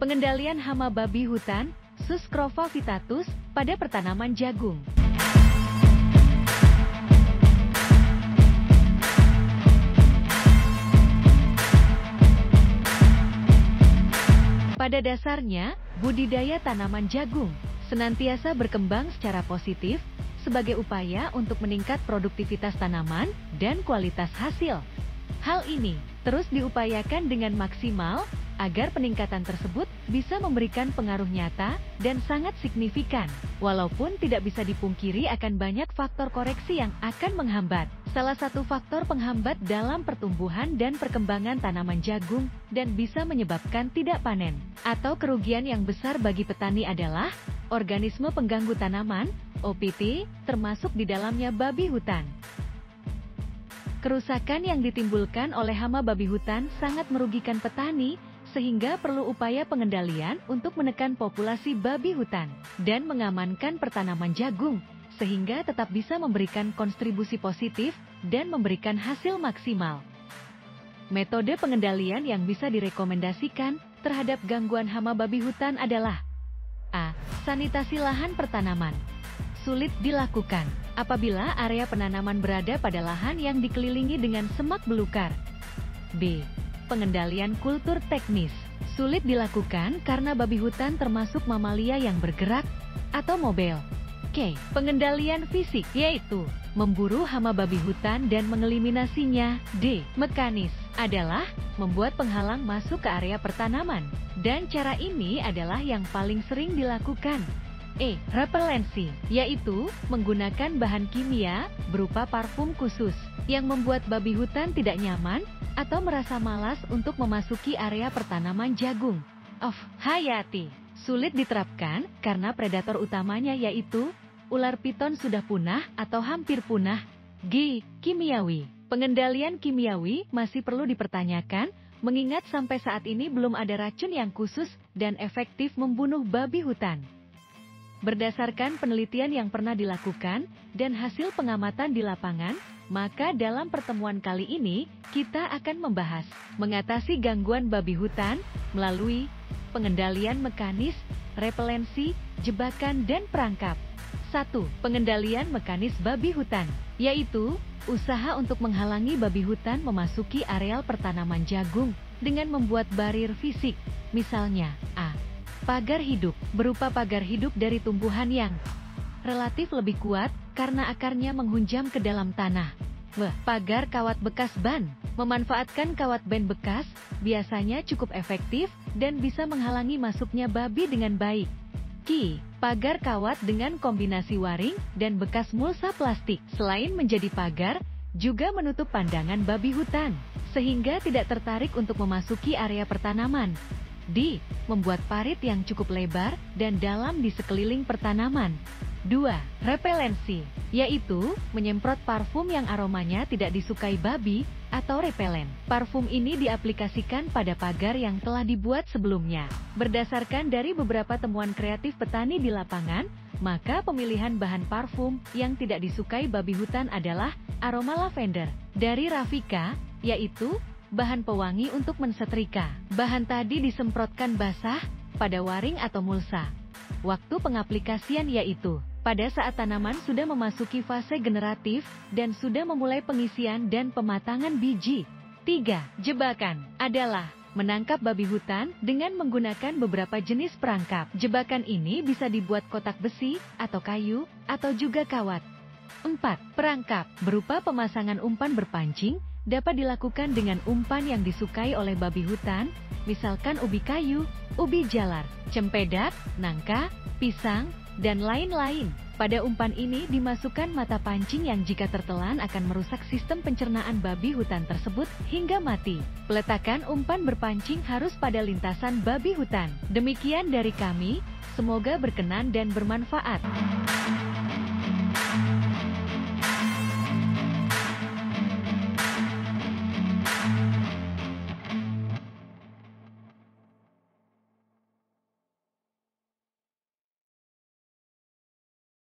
Pengendalian hama babi hutan, Suscrova vittatus, pada pertanaman jagung. Pada dasarnya, budidaya tanaman jagung senantiasa berkembang secara positif sebagai upaya untuk meningkat produktivitas tanaman dan kualitas hasil. Hal ini terus diupayakan dengan maksimal agar peningkatan tersebut bisa memberikan pengaruh nyata dan sangat signifikan, walaupun tidak bisa dipungkiri akan banyak faktor koreksi yang akan menghambat. Salah satu faktor penghambat dalam pertumbuhan dan perkembangan tanaman jagung dan bisa menyebabkan tidak panen atau kerugian yang besar bagi petani adalah organisme pengganggu tanaman, OPT, termasuk di dalamnya babi hutan. Kerusakan yang ditimbulkan oleh hama babi hutan sangat merugikan petani, sehingga perlu upaya pengendalian untuk menekan populasi babi hutan dan mengamankan pertanaman jagung, sehingga tetap bisa memberikan kontribusi positif dan memberikan hasil maksimal. Metode pengendalian yang bisa direkomendasikan terhadap gangguan hama babi hutan adalah: A. Sanitasi lahan pertanaman. Sulit dilakukan apabila area penanaman berada pada lahan yang dikelilingi dengan semak belukar. B. Pengendalian kultur teknis. Sulit dilakukan karena babi hutan termasuk mamalia yang bergerak atau mobile. K. Pengendalian fisik, yaitu memburu hama babi hutan dan mengeliminasinya. D. Mekanis, adalah membuat penghalang masuk ke area pertanaman. Dan cara ini adalah yang paling sering dilakukan. E. Repelensi, yaitu menggunakan bahan kimia berupa parfum khusus yang membuat babi hutan tidak nyaman atau merasa malas untuk memasuki area pertanaman jagung. Of. Hayati, sulit diterapkan karena predator utamanya yaitu ular piton sudah punah atau hampir punah. G. Kimiawi, pengendalian kimiawi masih perlu dipertanyakan mengingat sampai saat ini belum ada racun yang khusus dan efektif membunuh babi hutan. Berdasarkan penelitian yang pernah dilakukan dan hasil pengamatan di lapangan, maka dalam pertemuan kali ini, kita akan membahas mengatasi gangguan babi hutan melalui pengendalian mekanis, repelensi, jebakan, dan perangkap. 1. Pengendalian mekanis babi hutan, yaitu usaha untuk menghalangi babi hutan memasuki areal pertanaman jagung dengan membuat barir fisik, misalnya A. Pagar hidup, berupa pagar hidup dari tumbuhan yang relatif lebih kuat karena akarnya menghunjam ke dalam tanah. B. Pagar kawat bekas ban, memanfaatkan kawat ban bekas, biasanya cukup efektif dan bisa menghalangi masuknya babi dengan baik. Q. Pagar kawat dengan kombinasi waring dan bekas mulsa plastik. Selain menjadi pagar, juga menutup pandangan babi hutan, sehingga tidak tertarik untuk memasuki area pertanaman. D. Membuat parit yang cukup lebar dan dalam di sekeliling pertanaman. 2. Repelensi, yaitu menyemprot parfum yang aromanya tidak disukai babi atau repelen. Parfum ini diaplikasikan pada pagar yang telah dibuat sebelumnya. Berdasarkan dari beberapa temuan kreatif petani di lapangan, maka pemilihan bahan parfum yang tidak disukai babi hutan adalah aroma lavender dari Rafika, yaitu bahan pewangi untuk mensetrika. Bahan tadi disemprotkan basah pada waring atau mulsa. Waktu pengaplikasian yaitu pada saat tanaman sudah memasuki fase generatif dan sudah memulai pengisian dan pematangan biji. 3. Jebakan adalah menangkap babi hutan dengan menggunakan beberapa jenis perangkap. Jebakan ini bisa dibuat kotak besi atau kayu atau juga kawat. 4. Perangkap berupa pemasangan umpan berpancing dapat dilakukan dengan umpan yang disukai oleh babi hutan, misalkan ubi kayu, ubi jalar, cempedak, nangka, pisang, dan lain-lain. Pada umpan ini dimasukkan mata pancing yang jika tertelan akan merusak sistem pencernaan babi hutan tersebut hingga mati. Peletakan umpan berpancing harus pada lintasan babi hutan. Demikian dari kami, semoga berkenan dan bermanfaat.